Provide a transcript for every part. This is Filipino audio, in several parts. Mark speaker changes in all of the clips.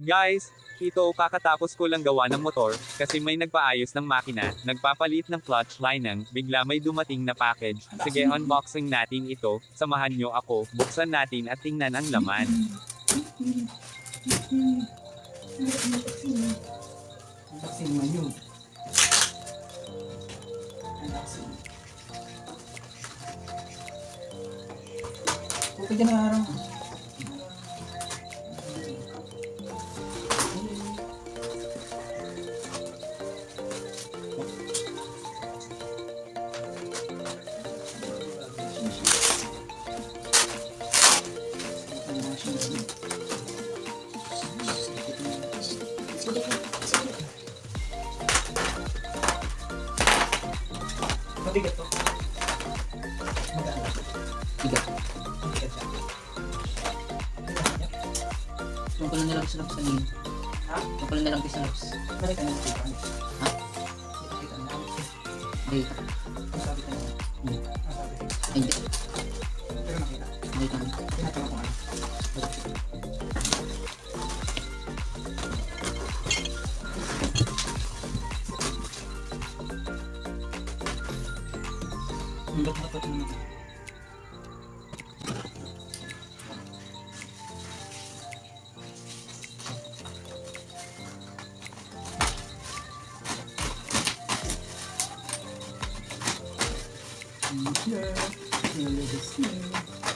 Speaker 1: Guys, ito kakatapos ko lang gawa ng motor, kasi may nagpaayos ng makina, nagpapalit ng clutch lining, bigla may dumating na package. Sige, unboxing natin ito, samahan nyo ako, buksan natin at tingnan ang laman.
Speaker 2: Unboxing mo yun. Unboxing. Okay ka na araw. Mabigat to. Magkano? Bigat. Bigat siya.
Speaker 3: Tungkol na lang sa laps kanina.
Speaker 2: Ha?
Speaker 3: Tungkol na lang sa laps.
Speaker 2: Nakita niyo dito.
Speaker 3: Ha?
Speaker 2: Nakita niyo.
Speaker 3: Hindi.
Speaker 2: Masabi ka naman. Masabi.
Speaker 3: Ay, hindi.
Speaker 2: Pero nakita.
Speaker 3: Nakita mo.
Speaker 2: Tinatanong ko ano. Ang ba't naman.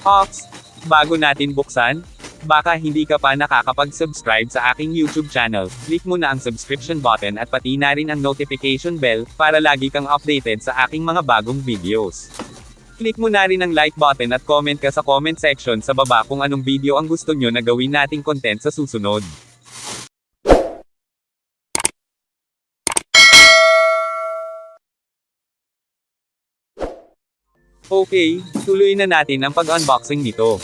Speaker 1: Ox, bago natin buksan, baka hindi ka pa nakakapag-subscribe sa aking YouTube channel, click mo na ang subscription button at pati na rin ang notification bell, para lagi kang updated sa aking mga bagong videos. Click mo na rin ang like button at comment ka sa comment section sa baba kung anong video ang gusto nyo na gawin nating content sa susunod. Okay, tuloy na natin ang pag-unboxing nito.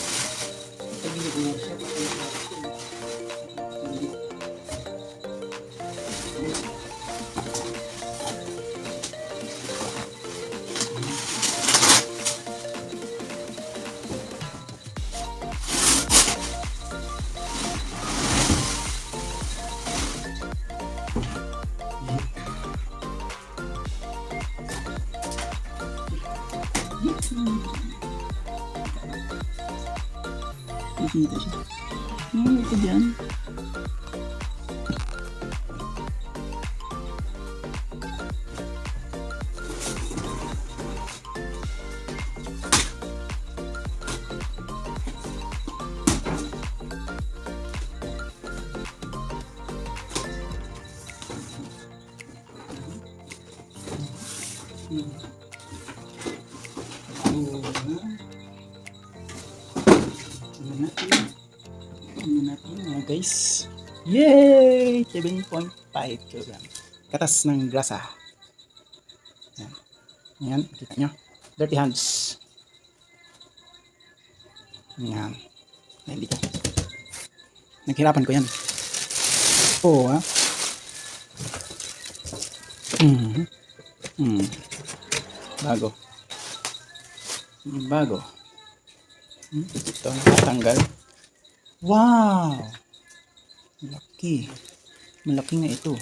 Speaker 3: Nakikita siya. Ito dyan. Tingnan natin mga guys. Yay! 7.5 kg. Katas ng grasa. Yan. Yan, kita nyo. Dirty hands. Yan. Yan dito. Naghirapan ko yan. Oo, ha? Bago. Bago. Ito, natanggal. Wow! Malaki. Malaki nga ito.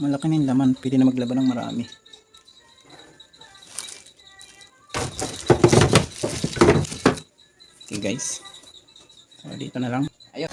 Speaker 3: Malaki na yung laman. Pwede na maglaban ng marami. Okay guys. So, dito na lang. Ayun.